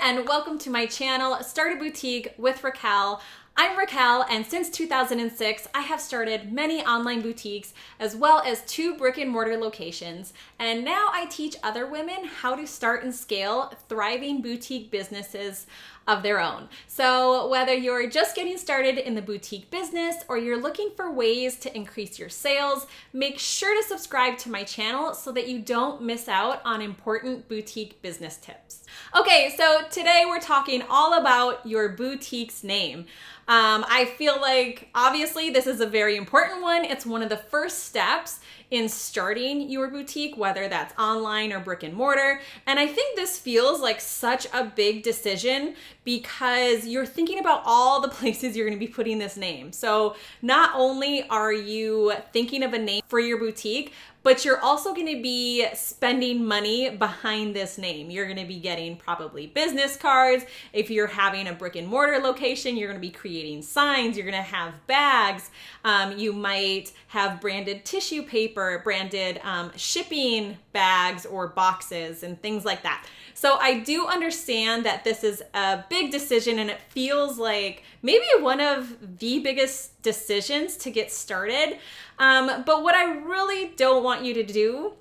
and welcome to my channel, Start a Boutique with Raquel. I'm Raquel, and since 2006, I have started many online boutiques as well as 2 brick and mortar locations. And now I teach other women how to start and scale thriving boutique businesses of their own. So whether you're just getting started in the boutique business or you're looking for ways to increase your sales, make sure to subscribe to my channel so that you don't miss out on important boutique business tips. Okay, so today we're talking all about your boutique's name. I feel like obviously this is a very important one. It's one of the first steps in starting your boutique, whether that's online or brick and mortar. And I think this feels like such a big decision because you're thinking about all the places you're going to be putting this name. So not only are you thinking of a name for your boutique, but you're also going to be spending money behind this name. You're going to be getting probably business cards. If you're having a brick and mortar location, you're going to be creating signs. You're going to have bags. You might have branded tissue paper, branded shipping bags or boxes and things like that. So I do understand that this is a big decision and it feels like maybe one of the biggest decisions to get started. But what I really don't want you to do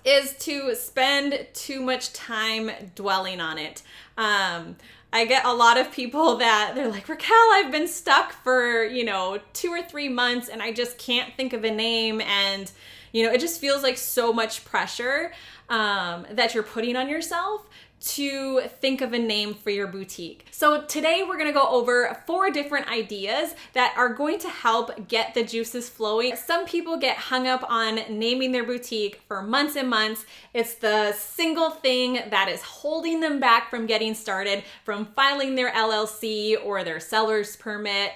is to spend too much time dwelling on it. I get a lot of people that they're like, Raquel, I've been stuck for, 2 or 3 months and I just can't think of a name. And, it just feels like so much pressure that you're putting on yourself to think of a name for your boutique. So today we're going to go over 4 different ideas that are going to help get the juices flowing. Some people get hung up on naming their boutique for months and months. It's the single thing that is holding them back from getting started, from filing their LLC or their seller's permit,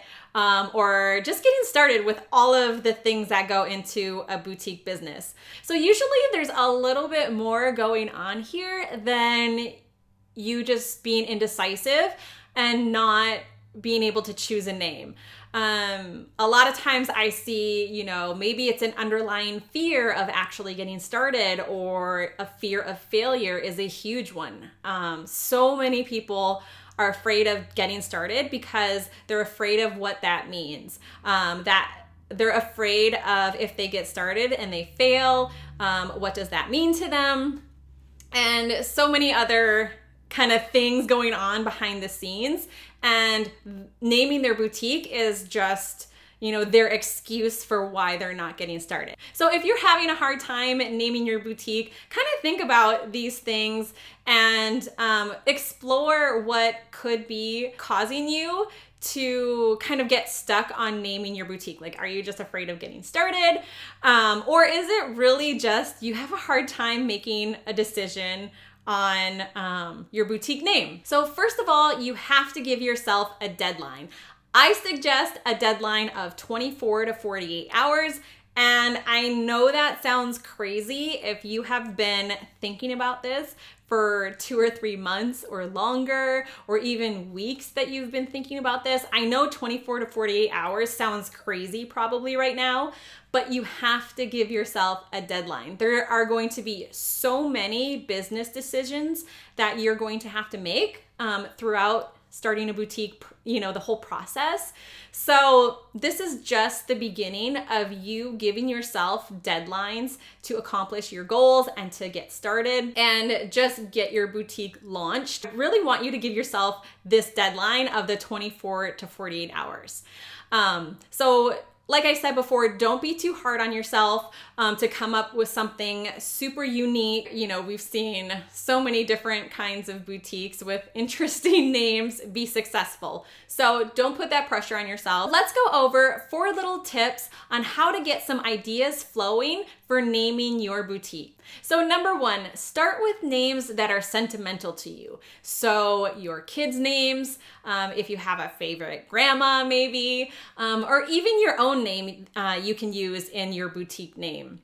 or just getting started with all of the things that go into a boutique business. So usually there's a little bit more going on here than you just being indecisive and not being able to choose a name. A lot of times I see, maybe it's an underlying fear of actually getting started, or a fear of failure is a huge one. So many people are afraid of getting started because they're afraid of what that means. That they're afraid of if they get started and they fail, what does that mean to them? And so many other kind of things going on behind the scenes. And naming their boutique is just their excuse for why they're not getting started. So if you're having a hard time naming your boutique, kind of think about these things and explore what could be causing you to kind of get stuck on naming your boutique. Like, are you just afraid of getting started? Or is it really just you have a hard time making a decision on your boutique name? So first of all, you have to give yourself a deadline. I suggest a deadline of 24 to 48 hours. And I know that sounds crazy if you have been thinking about this for 2 or 3 months or longer, or even weeks that you've been thinking about this. I know 24 to 48 hours sounds crazy probably right now, but you have to give yourself a deadline. There are going to be so many business decisions that you're going to have to make throughout starting a boutique, the whole process. So this is just the beginning of you giving yourself deadlines to accomplish your goals and to get started and just get your boutique launched. I really want you to give yourself this deadline of the 24 to 48 hours. So like I said before, don't be too hard on yourself to come up with something super unique. We've seen so many different kinds of boutiques with interesting names be successful. So don't put that pressure on yourself. Let's go over 4 little tips on how to get some ideas flowing for naming your boutique. So number 1, start with names that are sentimental to you. So your kids' names, if you have a favorite grandma maybe, or even your own name you can use in your boutique name.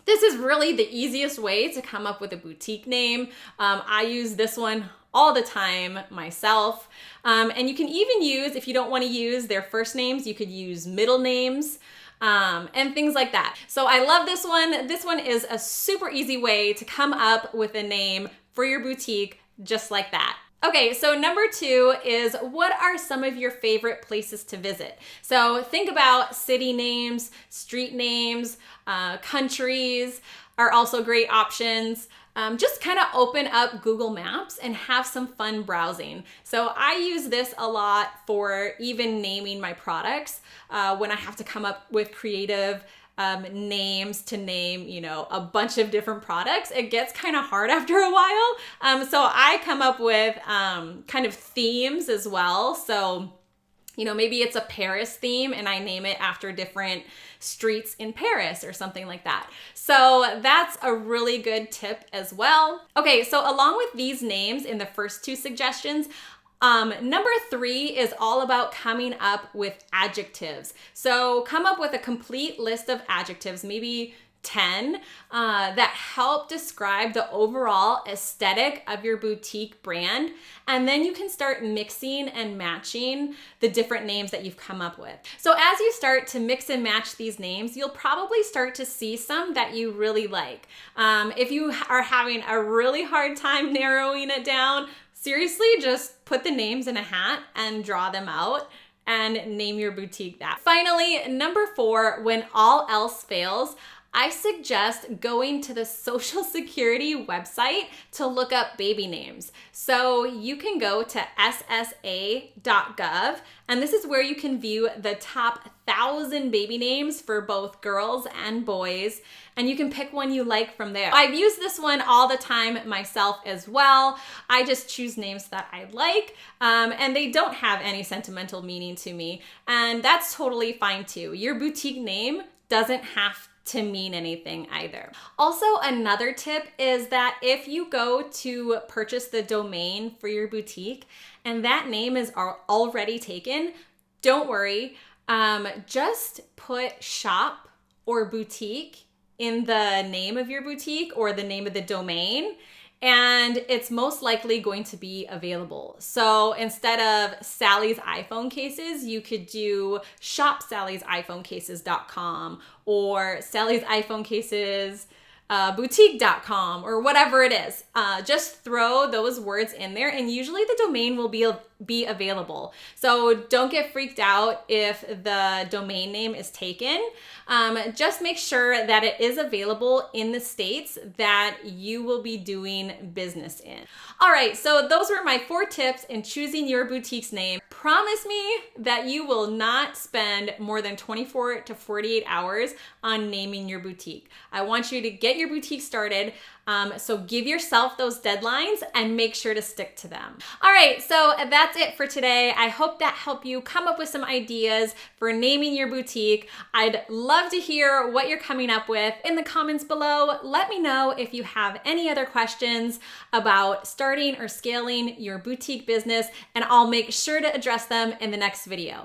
This is really the easiest way to come up with a boutique name. I use this one all the time myself. And you can even use, if you don't want to use their first names, you could use middle names. And things like that. So I love this one. This one is a super easy way to come up with a name for your boutique just like that. Okay, so number 2 is, what are some of your favorite places to visit? So think about city names, street names, countries are also great options. Just kind of open up Google Maps and have some fun browsing. So I use this a lot for even naming my products when I have to come up with creative names to name, a bunch of different products. It gets kind of hard after a while. So I come up with kind of themes as well. So maybe it's a Paris theme and I name it after different streets in Paris or something like that. So that's a really good tip as well. Okay, so along with these names in the first 2 suggestions, number 3 is all about coming up with adjectives. So come up with a complete list of adjectives, maybe 10, that help describe the overall aesthetic of your boutique brand. And then you can start mixing and matching the different names that you've come up with. So as you start to mix and match these names, you'll probably start to see some that you really like. If you are having a really hard time narrowing it down, seriously, just put the names in a hat and draw them out and name your boutique that. Finally, number 4, when all else fails, I suggest going to the Social Security website to look up baby names. So you can go to ssa.gov, and this is where you can view the top 1,000 baby names for both girls and boys, and you can pick one you like from there. I've used this one all the time myself as well. I just choose names that I like, and they don't have any sentimental meaning to me, and that's totally fine too. Your boutique name doesn't have to mean anything either. Also, another tip is that if you go to purchase the domain for your boutique and that name is already taken, don't worry. Just put shop or boutique in the name of your boutique or the name of the domain, and it's most likely going to be available. So instead of Sally's iPhone cases, you could do shopsallysiPhonecases.com or Sally's iPhone Cases boutique.com or whatever it is. Just throw those words in there and usually the domain will be available. So don't get freaked out if the domain name is taken. Just make sure that it is available in the states that you will be doing business in. All right, so those were my 4 tips in choosing your boutique's name. Promise me that you will not spend more than 24 to 48 hours on naming your boutique. I want you to get your boutique started. So give yourself those deadlines and make sure to stick to them. All right, so that's it for today. I hope that helped you come up with some ideas for naming your boutique. I'd love to hear what you're coming up with in the comments below. Let me know if you have any other questions about starting or scaling your boutique business, and I'll make sure to address them in the next video.